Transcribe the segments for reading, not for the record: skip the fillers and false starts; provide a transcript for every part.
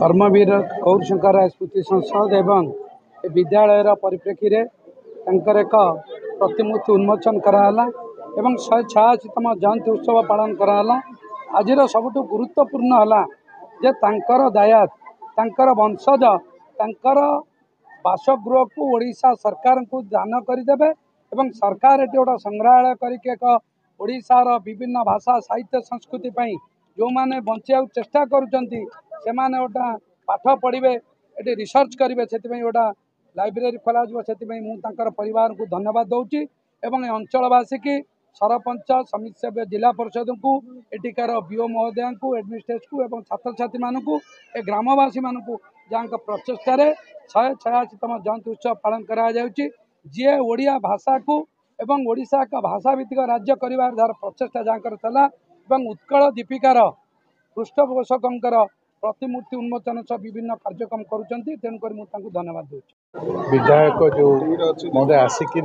कर्मवीर गौरशंकर स्मृति संसद एवं विद्यालय परिप्रेक्षी एक प्रतिमूर्ति उन्मोचन कराला एवं 186तम जयंती उत्सव पालन कराला। आज सबुठ गुरुत्वपूर्ण है जे तांकर दायात तांकर वंशज तांकर बासगृह को ओडिशा सरकार को दान करदे एवं सरकार ये गोटे संग्रहालय करके एक ओडिशार विभिन्न भाषा साहित्य संस्कृति जो माने बंचा चेष्टा करुँचे से गोटा पाठ पढ़े ये रिसर्च करेंगे से गोटा लाइब्रेरी खोल से परिवार को धन्यवाद दूची एवं अंचलवासी की सरपंच समिति सभ्य जिला परिषद को एटिकार बीओ महोदय को एडमिनिस्ट्रेट को एवं छात्र छात्री मानू ए ग्रामवासी मानू जहाँ प्रचेषार 186तम जयंती उत्सव पालन करा जी ओडिया भाषा को एवं ओडिशा का भाषा भित्तिक राज्य कर जार प्रचेषा जहाँ उत्कल दीपिकार पृष्ठपोषकर प्रतिमूर्ति उन्मोचन सह विभिन्न कार्यक्रम करुँच तेणुक धन्यवाद दूँ। विधायक जो महोदय आसिकी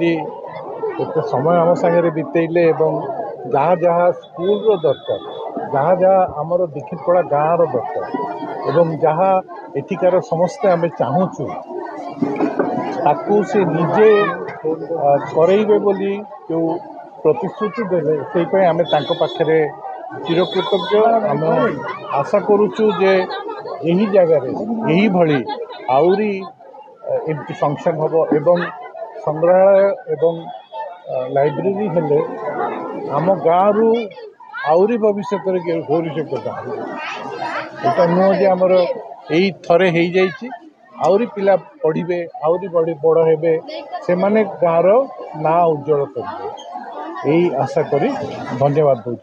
समय आम सागर बीतेले जहाँ जहाँ स्कूल दरकार जहाँ जहाँ आमर दीक्षितपड़ा गाँव दरकार एवं जहाँ एठिकार समस्ते आम चाहूँ ताकू से निजे करेबे बोली जो प्रतिश्रुति देले से आम पाखे चिरकृतज्ञ। आम आशा करुचु जे यही जगह यही भली आउरी एमती फंक्शन हम एवं संग्रहालय एवं लाइब्रेरी हेले आम गाँव आउरी भविष्य भविष्यता यहाँ नुह जे आमर यही थरे हो जाइए आउरी पिला पढ़े आउरी बड़ हे से माने गाँव ना उज्जवल करेंगे यही आशा करी धन्यवाद दूँ।